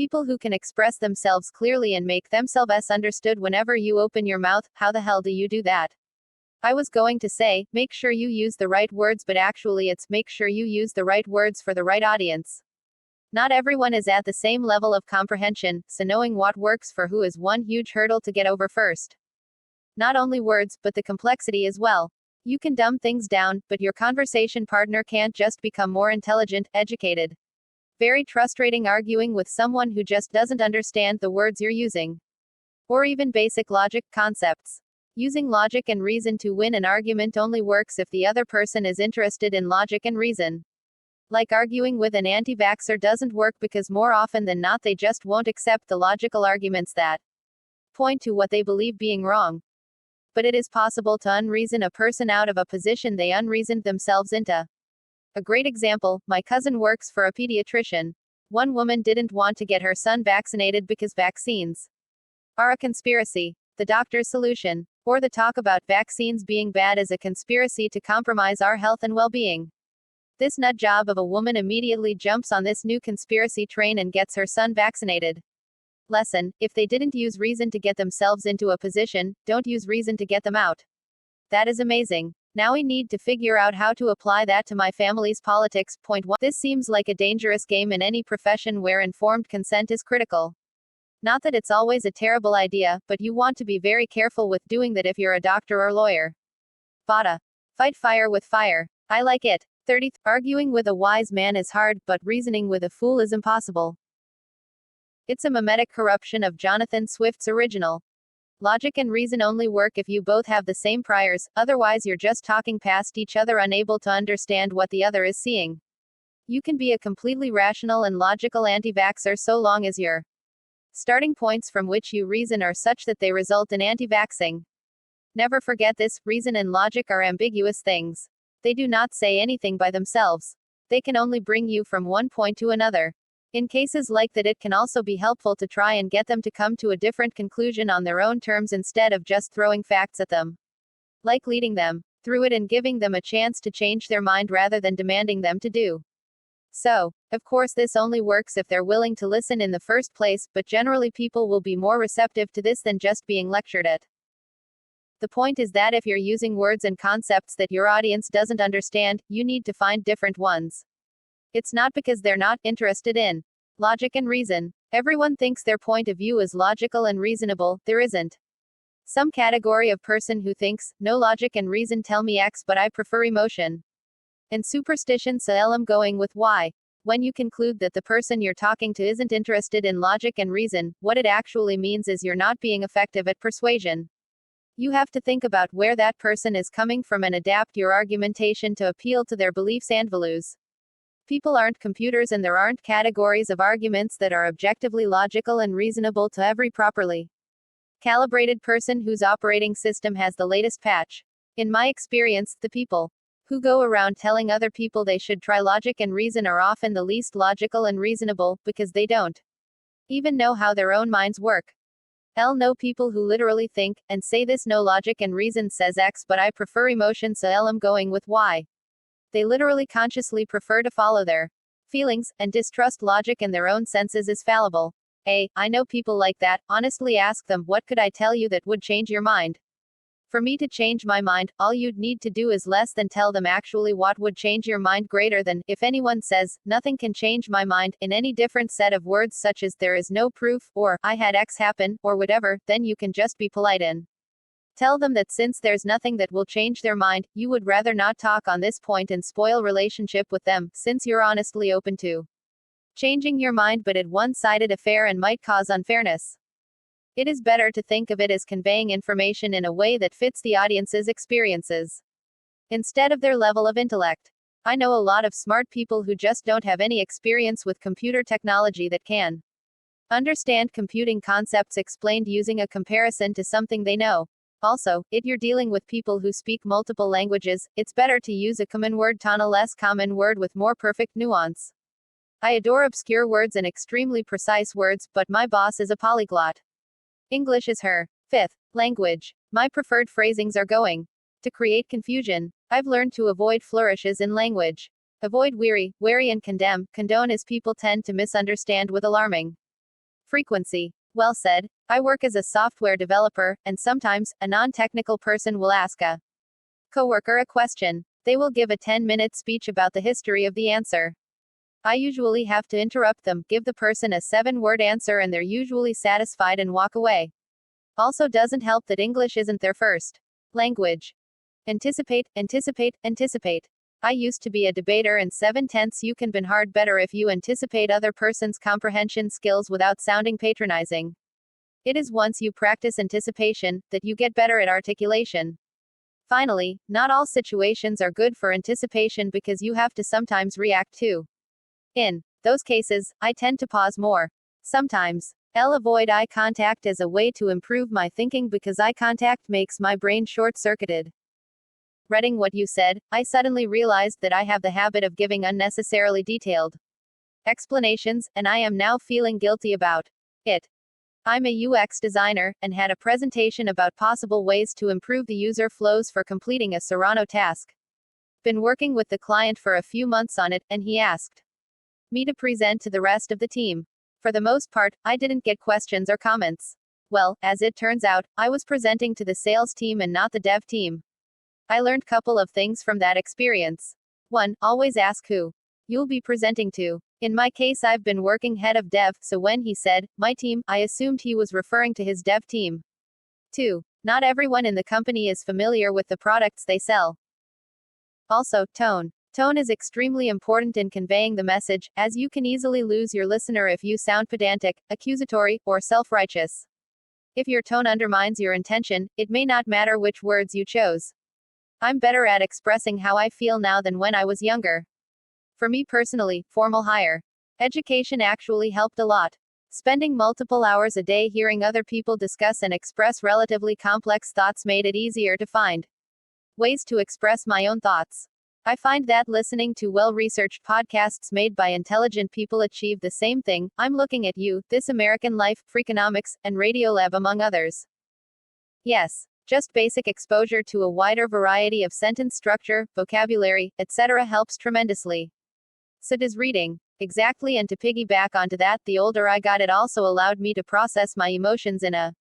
People who can express themselves clearly and make themselves understood whenever you open your mouth. How the hell do you do that? I was going to say, make sure you use the right words, but actually it's make sure you use the right words for the right audience. Not everyone is at the same level of comprehension, so knowing what works for who is one huge hurdle to get over first. Not only words, but the complexity as well. You can dumb things down, but your conversation partner can't just become more intelligent, educated. Very frustrating arguing with someone who just doesn't understand the words you're using. Or even basic logic concepts. Using logic and reason to win an argument only works if the other person is interested in logic and reason. Like arguing with an anti-vaxxer doesn't work because more often than not they just won't accept the logical arguments that point to what they believe being wrong. But it is possible to unreason a person out of a position they unreasoned themselves into. A great example, my cousin works for a pediatrician. One woman didn't want to get her son vaccinated because vaccines are a conspiracy. The doctor's solution. Or the talk about vaccines being bad is a conspiracy to compromise our health and well-being. This nut job of a woman immediately jumps on this new conspiracy train and gets her son vaccinated. Lesson: if they didn't use reason to get themselves into a position, don't use reason to get them out. That is amazing. Now we need to figure out how to apply that to my family's politics. Point 1. This seems like a dangerous game in any profession where informed consent is critical. Not that it's always a terrible idea, but you want to be very careful with doing that if you're a doctor or lawyer. Bada. Fight fire with fire. I like it. 30. Arguing with a wise man is hard, but reasoning with a fool is impossible. It's a mimetic corruption of Jonathan Swift's original. Logic and reason only work if you both have the same priors, otherwise you're just talking past each other, unable to understand what the other is seeing. You can be a completely rational and logical anti-vaxxer so long as your starting points from which you reason are such that they result in anti-vaxxing. Never forget this: reason and logic are ambiguous things. They do not say anything by themselves. They can only bring you from one point to another. In cases like that, it can also be helpful to try and get them to come to a different conclusion on their own terms instead of just throwing facts at them. Like leading them through it and giving them a chance to change their mind rather than demanding them to do so. Of course, this only works if they're willing to listen in the first place, but generally people will be more receptive to this than just being lectured at. The point is that if you're using words and concepts that your audience doesn't understand, you need to find different ones. It's not because they're not interested in logic and reason. Everyone thinks their point of view is logical and reasonable. There isn't some category of person who thinks, no logic and reason tell me X, but I prefer emotion and superstition, so I'm going with Y. When you conclude that the person you're talking to isn't interested in logic and reason, what it actually means is you're not being effective at persuasion. You have to think about where that person is coming from and adapt your argumentation to appeal to their beliefs and values. People aren't computers, and there aren't categories of arguments that are objectively logical and reasonable to every properly calibrated person whose operating system has the latest patch. In my experience, the people who go around telling other people they should try logic and reason are often the least logical and reasonable, because they don't even know how their own minds work. I'll know people who literally think and say this: no logic and reason says X, but I prefer emotion, so I'm going with Y. They literally consciously prefer to follow their feelings, and distrust logic and their own senses is fallible. I know people like that. Honestly ask them, what could I tell you that would change your mind? For me to change my mind, all you'd need to do is less than tell them actually what would change your mind, greater than, if anyone says, nothing can change my mind, in any different set of words such as there is no proof, or I had X happen, or whatever, then you can just be polite and tell them that since there's nothing that will change their mind, you would rather not talk on this point and spoil relationship with them, since you're honestly open to changing your mind, but a one-sided affair and might cause unfairness. It is better to think of it as conveying information in a way that fits the audience's experiences instead of their level of intellect. I know a lot of smart people who just don't have any experience with computer technology that can understand computing concepts explained using a comparison to something they know. Also, if you're dealing with people who speak multiple languages, it's better to use a common word than a less common word with more perfect nuance. I adore obscure words and extremely precise words, but my boss is a polyglot. English is her fifth language. My preferred phrasings are going to create confusion. I've learned to avoid flourishes in language. Avoid weary, wary, and condemn, condone, as people tend to misunderstand with alarming Frequency. Well said. I work as a software developer, and sometimes, a non-technical person will ask a coworker a question. They will give a 10-minute speech about the history of the answer. I usually have to interrupt them, give the person a 7-word answer, and they're usually satisfied and walk away. Also doesn't help that English isn't their first language. Anticipate, anticipate, anticipate. I used to be a debater, and 7/10 you can be hard better if you anticipate other person's comprehension skills without sounding patronizing. It is once you practice anticipation that you get better at articulation. Finally, not all situations are good for anticipation because you have to sometimes react too. In those cases, I tend to pause more. Sometimes. I'll avoid eye contact as a way to improve my thinking because eye contact makes my brain short-circuited. Reading what you said, I suddenly realized that I have the habit of giving unnecessarily detailed explanations, and I am now feeling guilty about it. I'm a UX designer, and had a presentation about possible ways to improve the user flows for completing a Serrano task. Been working with the client for a few months on it, and he asked me to present to the rest of the team. For the most part, I didn't get questions or comments. Well, as it turns out, I was presenting to the sales team and not the dev team. I learned couple of things from that experience. 1. Always ask who you'll be presenting to. In my case, I've been working head of dev, so when he said, my team, I assumed he was referring to his dev team. 2. Not everyone in the company is familiar with the products they sell. Also, tone. Tone is extremely important in conveying the message, as you can easily lose your listener if you sound pedantic, accusatory, or self-righteous. If your tone undermines your intention, it may not matter which words you chose. I'm better at expressing how I feel now than when I was younger. For me personally, formal higher education actually helped a lot. Spending multiple hours a day hearing other people discuss and express relatively complex thoughts made it easier to find ways to express my own thoughts. I find that listening to well-researched podcasts made by intelligent people achieve the same thing. I'm looking at you, This American Life, Freakonomics, and Radiolab among others. Yes. Just basic exposure to a wider variety of sentence structure, vocabulary, etc. helps tremendously. So does reading. Exactly, and to piggyback onto that, the older I got, it also allowed me to process my emotions in a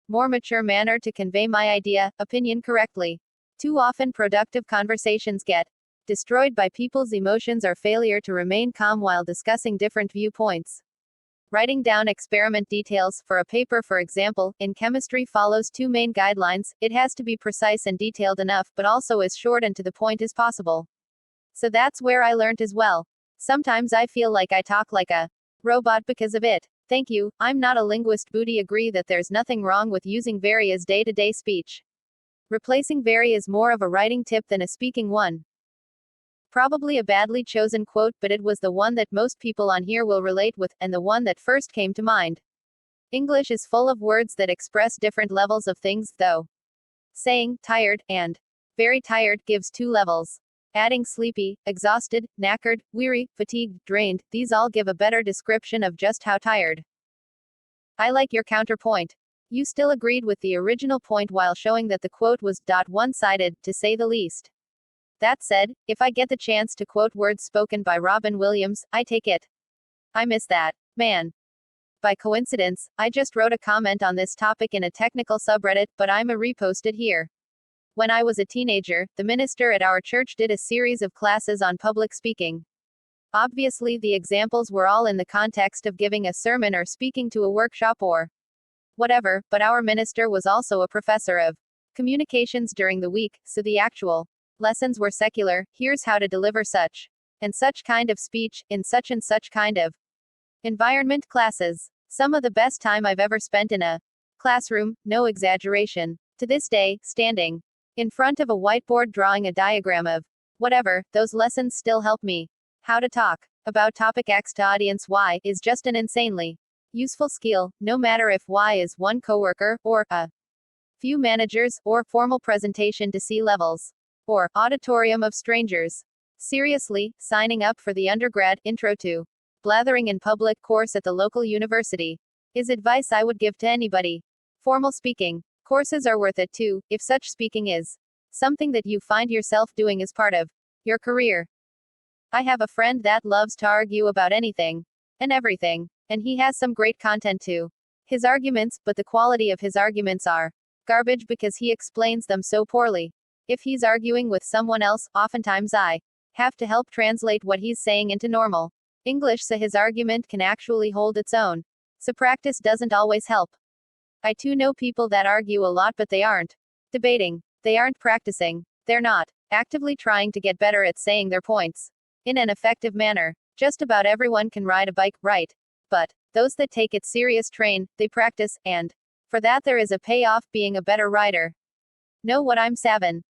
more mature manner to convey my opinion correctly. Too often productive conversations get destroyed by people's emotions or failure to remain calm while discussing different viewpoints. Writing down experiment details for a paper, for example, in chemistry follows 2 main guidelines. It has to be precise and detailed enough, but also as short and to the point as possible. So that's where I learned as well. Sometimes I feel like I talk like a robot because of it. Thank you, I'm not a linguist. Booty agree that there's nothing wrong with using very as day-to-day speech. Replacing very is more of a writing tip than a speaking one. Probably a badly chosen quote, but it was the one that most people on here will relate with, and the one that first came to mind. English is full of words that express different levels of things, though. Saying tired and very tired gives 2 levels. Adding sleepy, exhausted, knackered, weary, fatigued, drained, these all give a better description of just how tired. I like your counterpoint. You still agreed with the original point while showing that the quote was one-sided, to say the least. That said, if I get the chance to quote words spoken by Robin Williams, I take it. I miss that man. By coincidence, I just wrote a comment on this topic in a technical subreddit, but I'm a repost it here. When I was a teenager, the minister at our church did a series of classes on public speaking. Obviously, the examples were all in the context of giving a sermon or speaking to a workshop or whatever, but our minister was also a professor of communications during the week, so the actual lessons were secular. Here's how to deliver such and such kind of speech, in such and such kind of environment. Classes. Some of the best time I've ever spent in a classroom, no exaggeration. To this day, standing in front of a whiteboard drawing a diagram of whatever, those lessons still help me. How to talk about topic X to audience Y is just an insanely useful skill, no matter if Y is one coworker, or a few managers, or formal presentation to C-levels, or auditorium of strangers. Seriously, signing up for the undergrad Intro to Blathering in Public course at the local university is advice I would give to anybody. Formal speaking courses are worth it too, if such speaking is something that you find yourself doing as part of your career. I have a friend that loves to argue about anything and everything. And he has some great content too. His arguments, but the quality of his arguments are garbage because he explains them so poorly. If he's arguing with someone else, oftentimes I have to help translate what he's saying into normal English so his argument can actually hold its own. So practice doesn't always help. I too know people that argue a lot, but they aren't debating. They aren't practicing. They're not actively trying to get better at saying their points in an effective manner. Just about everyone can ride a bike, right? But those that take it serious train, they practice, and for that there is a payoff being a better rider. Know what I'm savin'.